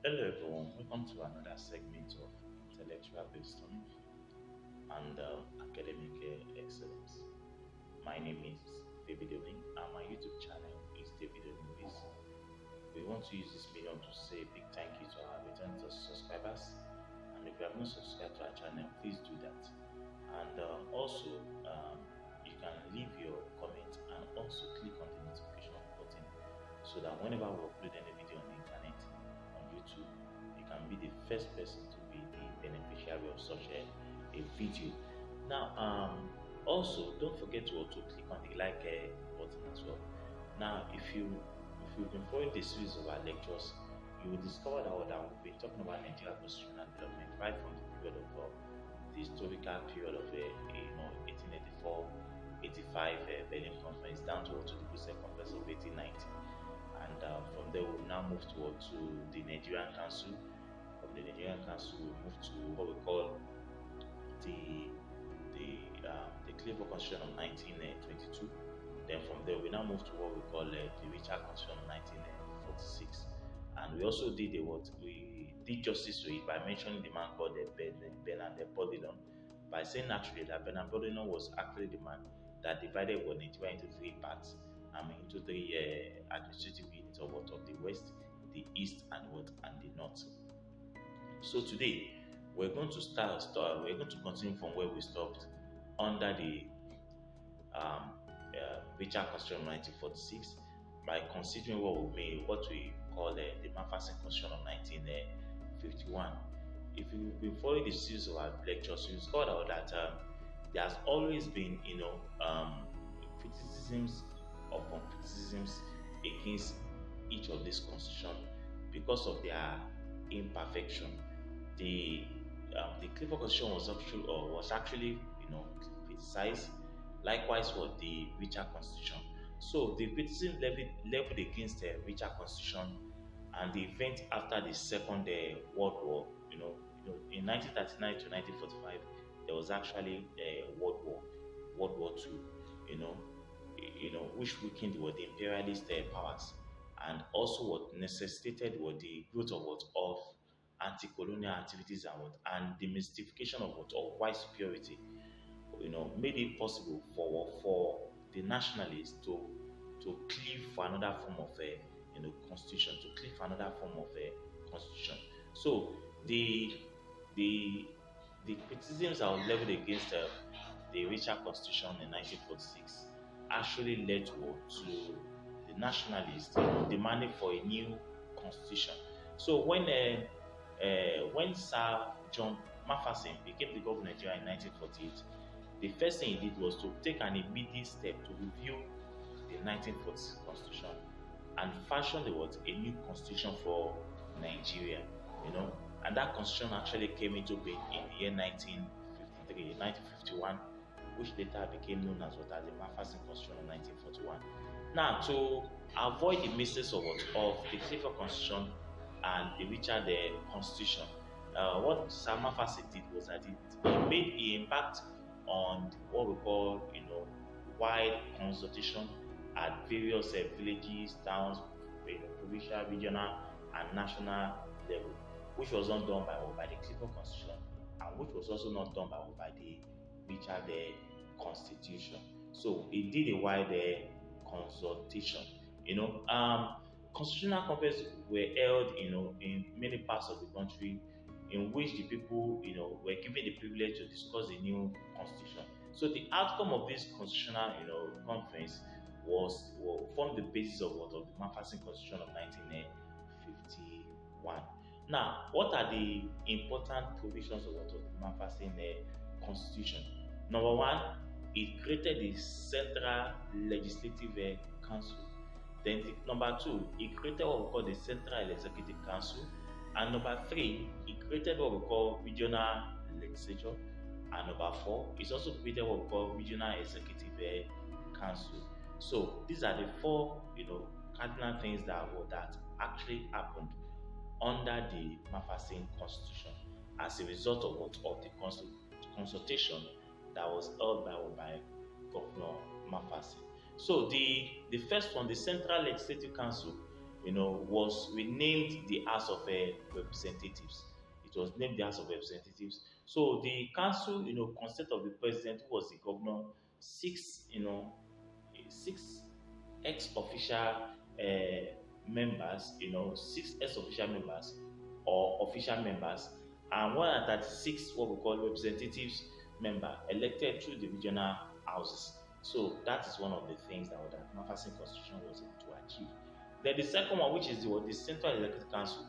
Hello everyone, welcome to another segment of intellectual wisdom and academic excellence. My name is David Oling and my YouTube channel is David Oling. We want to use this medium to say a big thank you to our return to subscribers, and if you have not subscribed to our channel, please do that. And also, you can leave your comment and also click on the notification button so that whenever we upload any video on the internet, on YouTube, you can be the first person to be the beneficiary of such a video. Now, also don't forget to also click on the like button as well. Now, if you've been following the series of our lectures, you will discover that we've been talking about Nigeria constitutional development right from the period of the historical period of 1884, 85 Berlin Conference down to the Brussels Conference of 1890, and from there we'll now move toward to the Nigerian Council. From the Nigerian Council, we'll move to what we call the the Clifford Constitution of 1922. Then from there, we now move to what we call the Richard Constitution of 1946. And we also did we did justice to it by mentioning the man called Bernard Bodilon, by saying actually that Bernard Bodilon was actually the man that divided Nigeria into three parts, into three administrative units of the West, the East, and the North. So today we're going to we're going to continue from where we stopped under the Richard Constitution of 1946 by considering what we call the MacPherson Constitution of 1951. If you've been following the series of our lectures, you discover that there has always been, criticisms upon criticisms against each of these constitutions because of their imperfection. The Clifford Constitution was actually criticized. Likewise, was the Richard Constitution. So the criticism leveled against the Richard Constitution and the event after the Second World War. In 1939 to 1945, there was actually a World War II. Which weakened the imperialist powers, and also what necessitated the growth of anti-colonial activities and the mystification of white superiority. Made it possible for the nationalists to cleave for another form of constitution, to cleave for another form of constitution. So the criticisms that were leveled against the Richard Constitution in 1946 actually led to the nationalists demanding for a new constitution. So when Sir John MacPherson became the governor of Nigeria in 1948, the first thing he did was to take an immediate step to review the 1940 constitution and fashion a new constitution for Nigeria. And that constitution actually came into being in the year 1951, which later became known as the MacPherson Constitution of 1941. Now, to avoid the mistakes of the Clifford Constitution and the Richard Constitution, what Sir MacPherson did was that he embarked on what we call, wide consultation at various villages, towns, provincial, regional, and national level, which was not done by the Clifford Constitution, and which was also not done by the Richard Constitution. So it did a wide consultation. Constitutional conferences were held, in many parts of the country, in which the people, were given the privilege to discuss the new constitution. So the outcome of this constitutional, conference formed the basis of the MacPherson Constitution of 1951. Now, what are the important provisions of the MacPherson Constitution? Number one, it created the Central Legislative Council. Then number two, it created what we call the Central Executive Council. And number three, it created what we call regional legislature. And number four, it's also created what we call regional executive council. So these are the four, cardinal things that actually happened under the MacPherson Constitution as a result of the consultation that was held by Governor MacPherson. So the first one, the Central Legislative Council, was renamed the House of Representatives. It was named the House of Representatives. So the council, consisted of the president, who was the governor, six, six ex-official members, six ex-official members or official members, and 136 what we call representatives member elected through the regional houses. So that is one of the things that MacPherson Constitution was able to achieve. Then the second one, which is the Central Executive Council,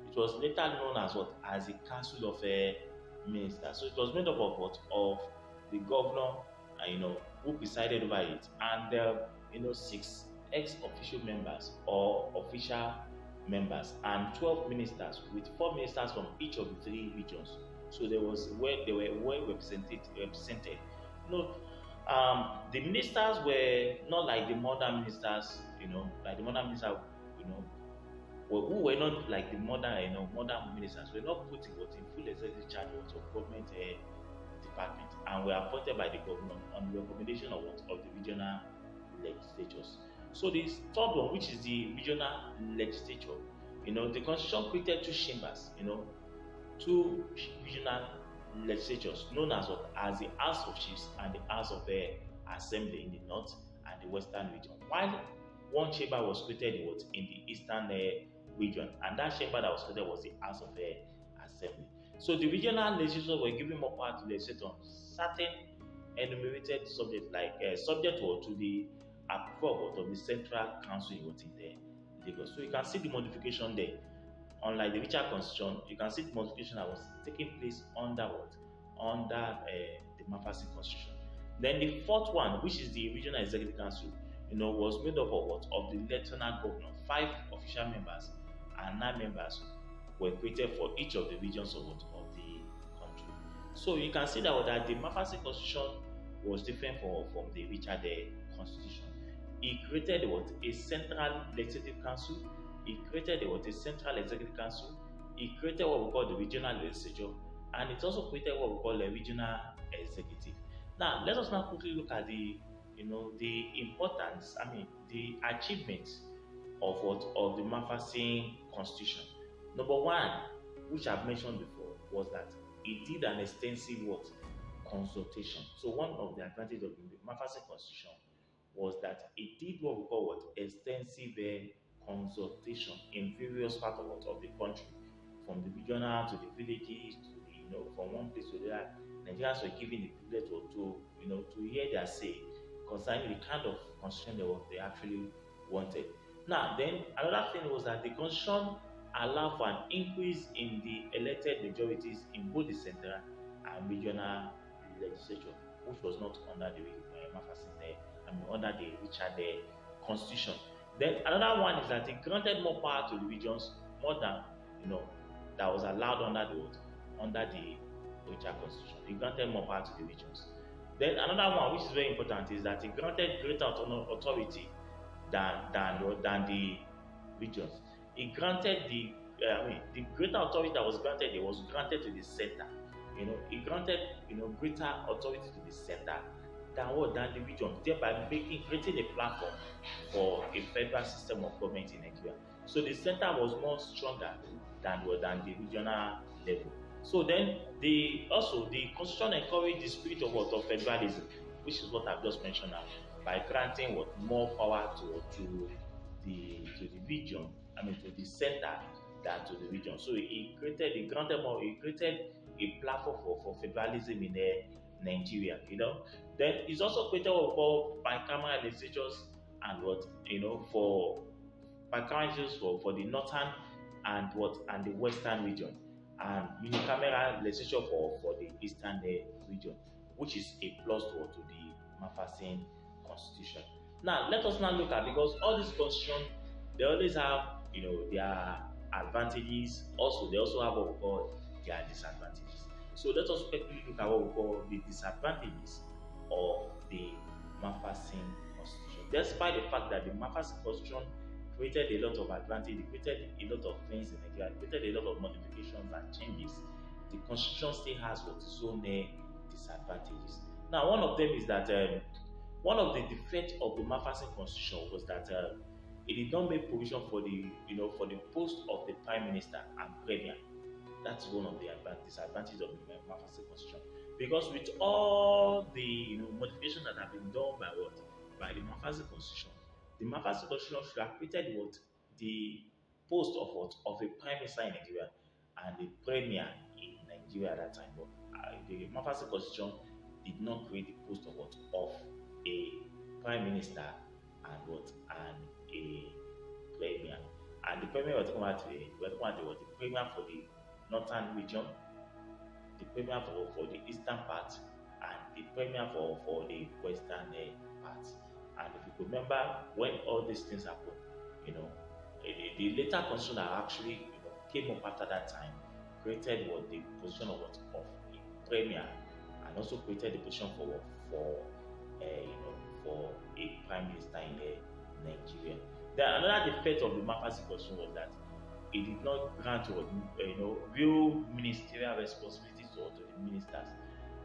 it was later known as what as the Council of Ministers. So it was made up of what of the governor, who presided over it, and six ex-official members or official members, and 12 ministers, with 4 ministers from each of the 3 regions. So there was where they were well represented. You know, the ministers were not like the modern ministers, like the modern minister, you know, who were not like the modern ministers, were not put in full executive charge of government department, and were appointed by the government on the recommendation of the regional legislatures. So the third one, which is the regional legislature, the constitution created 2 chambers, 2 regional legislatures known as what as the House of Chiefs and the House of Assembly in the north and the western region. While one chamber was created in the eastern region, and that chamber that was created was the House of Assembly. So the regional legislatures were given more power to legislate on certain enumerated subjects, like subject to the approval of the Central Council in Lagos. So you can see the modification there. Unlike the Richard Constitution, you can see the modification that was taking place under the MacPherson Constitution. Then the fourth one, which is the Regional Executive Council, was made up of the Lieutenant Governor, 5 official members, and 9 members were created for each of the regions of the country. So you can see that the MacPherson Constitution was different from the Richard Constitution. He created a Central Legislative Council. He created a Central Executive Council. He created what we call the Regional Legislature, and it also created what we call a Regional Executive. Now, let us now quickly look at the importance, the achievements of the MacPherson Constitution. Number one, which I've mentioned before, was that it did an extensive consultation. So one of the advantages of the MacPherson Constitution was that it did what we call extensive consultation in various parts of the country, from the regional to the villages to from one place to the other. Nigerians were given the privilege to hear their say concerning the kind of constitution they actually wanted. Now, then another thing was that the constitution allowed for an increase in the elected majorities in both the central and regional legislature, which was not under the MacPherson under the Richard Constitution. Then another one is that it granted more power to the regions, more than that was allowed under the Richard Constitution. It granted more power to the regions. Then another one, which is very important, is that it granted greater authority than the regions. It granted the greater authority that was granted. It was granted to the center. It granted greater authority to the center than the region, thereby creating a platform for a federal system of government in Nigeria. So the center was more stronger than the regional level. So then the constitution encouraged the spirit of federalism, which is what I've just mentioned now, by granting more power to the region, to the center than to the region. So it created a platform for federalism in Nigeria. Then it's also created what we call bicameral legislatures and for bicameral legislatures for the northern and the western region, and unicameral legislature for the eastern region, which is a plus to the MacPherson Constitution. Now let us now look at, because all these constitutions, they always have their advantages. Also, they also have what we call their disadvantages. So let us quickly look at what we call the disadvantages of the MacPherson Constitution. Despite the fact that the MacPherson Constitution created a lot of advantages, it created a lot of things in Nigeria, it created a lot of modifications and changes, the Constitution still has its own disadvantages. Now, one of them is that one of the defects of the MacPherson Constitution was that it did not make provision for the for the post of the prime minister and premier. That's one of the disadvantages of the MacPherson Constitution. Because with all the modifications that have been done by what by the MacPherson Constitution, the MacPherson Constitution should have created what the post of what of a prime minister in Nigeria and the premier in Nigeria at that time. But the MacPherson Constitution did not create the post of what of a prime minister and what and a premier. And the premier was talking about the premier for the northern region, the premier for the eastern part, and the premier for the western part. And if you remember when all these things happened, the later constitution that actually came up after that time created what the position of a premier, and also created the position for a prime minister in Nigeria. Then another defect of the MacPherson Constitution was that it did not grant real ministerial responsibilities to the ministers.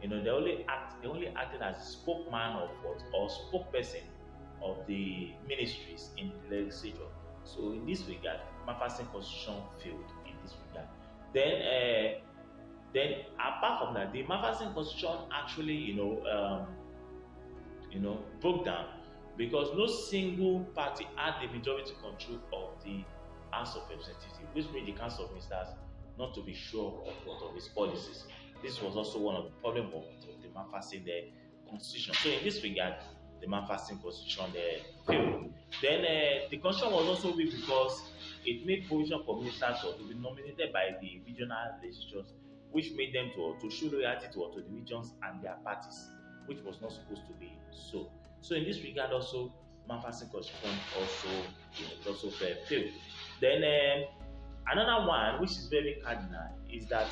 They only acted as spokesman of what or spokesperson of the ministries in the legislature. So in this regard, MacPherson Constitution failed in this regard. Then apart from that, the MacPherson Constitution actually broke down because no single party had the majority control of the House of Representatives, which made the Council of Ministers not to be sure of its policies. This was also one of the problems of the MacPherson Constitution. So in this regard, the MacPherson Constitution failed. Then the Constitution was also weak because it made provision for ministers to be nominated by the regional legislatures, which made them to show loyalty to the regions and their parties, which was not supposed to be so. So in this regard also, MacPherson Constitution also failed. Then another one, which is very cardinal, is that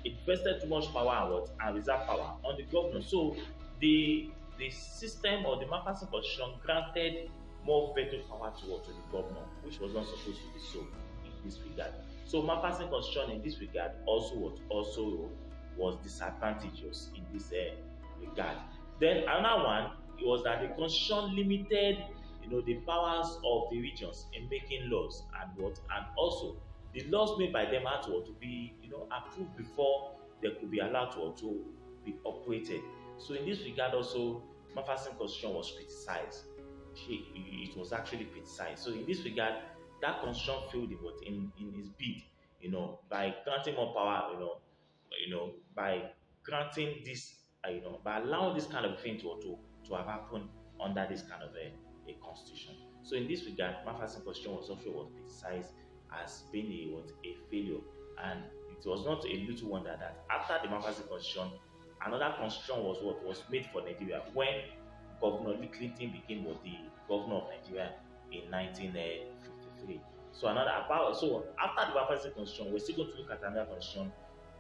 it vested too much power and reserve power on the governor. So the system or the MacPherson Constitution granted more veto power to the governor, which was not supposed to be so in this regard. So MacPherson Constitution in this regard also was disadvantageous in this regard. Then another one was that the Constitution limited the powers of the regions in making laws and also the laws made by them had to be approved before they could be allowed to be operated. So in this regard also, MacPherson Constitution was criticized. It was actually criticized. So in this regard, that constitution failed in its bid, by granting more power, by granting this, by allowing this kind of thing to have happened under this kind of a constitution. So in this regard, MacPherson Constitution was criticized as being a failure, and it was not a little wonder that after the MacPherson Constitution, another constitution was made for Nigeria when Governor Lee Clinton became the governor of Nigeria in 1953. So after the MacPherson Constitution, we're still going to look at another constitution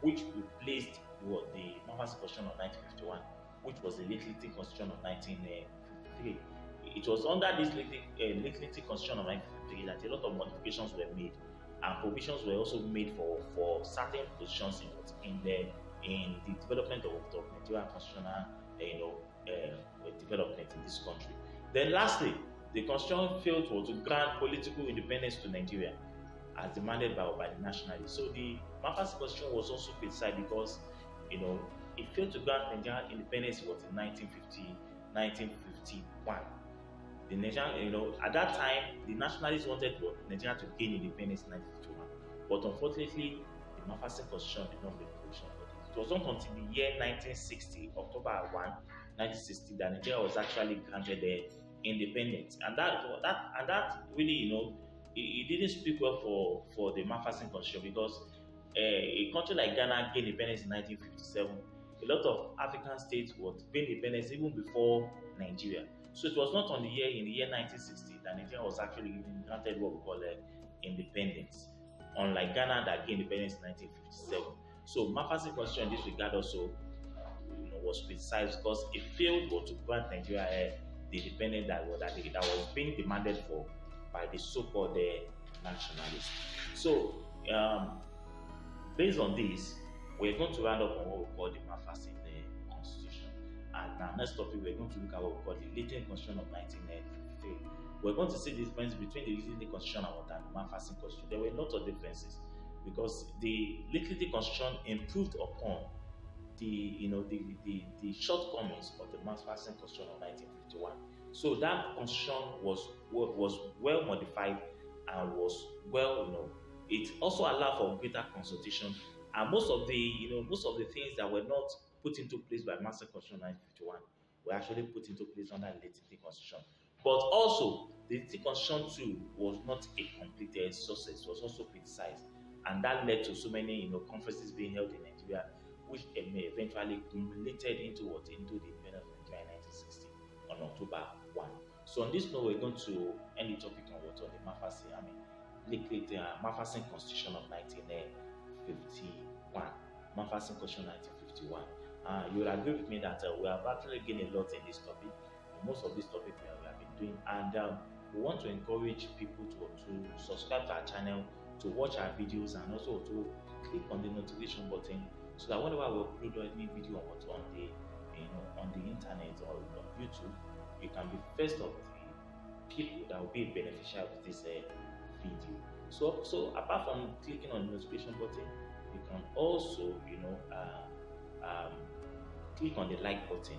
which replaced the MacPherson Constitution of 1951, which was the Lee Clinton Constitution of 1953. It was under this Lee Clinton Constitution of 1953 that a lot of modifications were made, and provisions were also made for certain positions in the development of Nigerian constitutional development in this country. Then lastly, the constitution failed to grant political independence to Nigeria as demanded by the nationalists. So the MacPherson Constitution was also criticized because it failed to grant Nigerian independence in 1951. The Nigerian, at that time, the nationalists wanted Nigeria to gain independence in 1951, but unfortunately, the MacPherson Constitution did not make provision for this. It was not until the year 1960, October 1, 1960, that Nigeria was actually granted independence, and that really, it didn't speak well for the MacPherson Constitution, because a country like Ghana gained independence in 1957. A lot of African states gained independence even before Nigeria. So it was not in the year 1960 that Nigeria was actually granted what we call independence, unlike Ghana that gained independence in 1957. So MacPherson Constitution in this regard also was criticized because it failed to grant Nigeria the independence that was being demanded for by the so-called nationalists. So based on this, we're going to round up on what we call the MacPherson Constitution. And our next topic, we're going to look at what we call the Latent Constitution of 1953. we're going to see the difference between the Liquidity Constitution and the MacPherson Constitution. There were lots of differences because the Liquidity Constitution improved upon the shortcomings of the MacPherson Constitution of 1951. So that constitution was well modified and was well, it also allowed for greater consultation, and most of the things that were not put into place by MacPherson Constitution 1951 were actually put into place under the Liquidity Constitution. But also, the Liquidity Constitution too was not a complete success; was also criticized, and that led to so many conferences being held in Nigeria, which eventually culminated into the independence of Nigeria in 1960 on October 1. So on this note, we're going to end the topic on the MacPherson, MacPherson Constitution of 1951. MacPherson Constitution 1951. You will agree with me that we have actually gained a lot in this topic. Most of this topic we have been doing, and we want to encourage people to subscribe to our channel, to watch our videos, and also to click on the notification button, so that whenever we upload any video on the internet or on YouTube, you can be first of the people that will be beneficial of this video. So apart from clicking on the notification button, you can also click on the like button,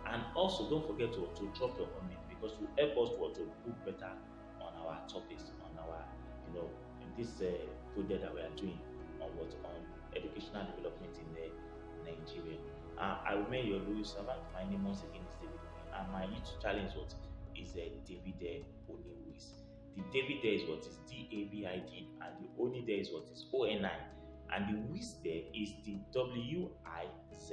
and also don't forget to drop your comment, because it will help us to book better on our topics, on our in this project that we are doing on educational development in Nigeria. I remain your loyal servant. My name once again is David, and my YouTube challenge is David Oniwiz. The David there is DAVID, and the Oni there is ONI, and the Wiz there is the WIZ.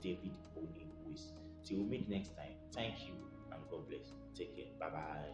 David Oniwiz. Till we meet next time. Thank you and God bless. Take care. Bye bye.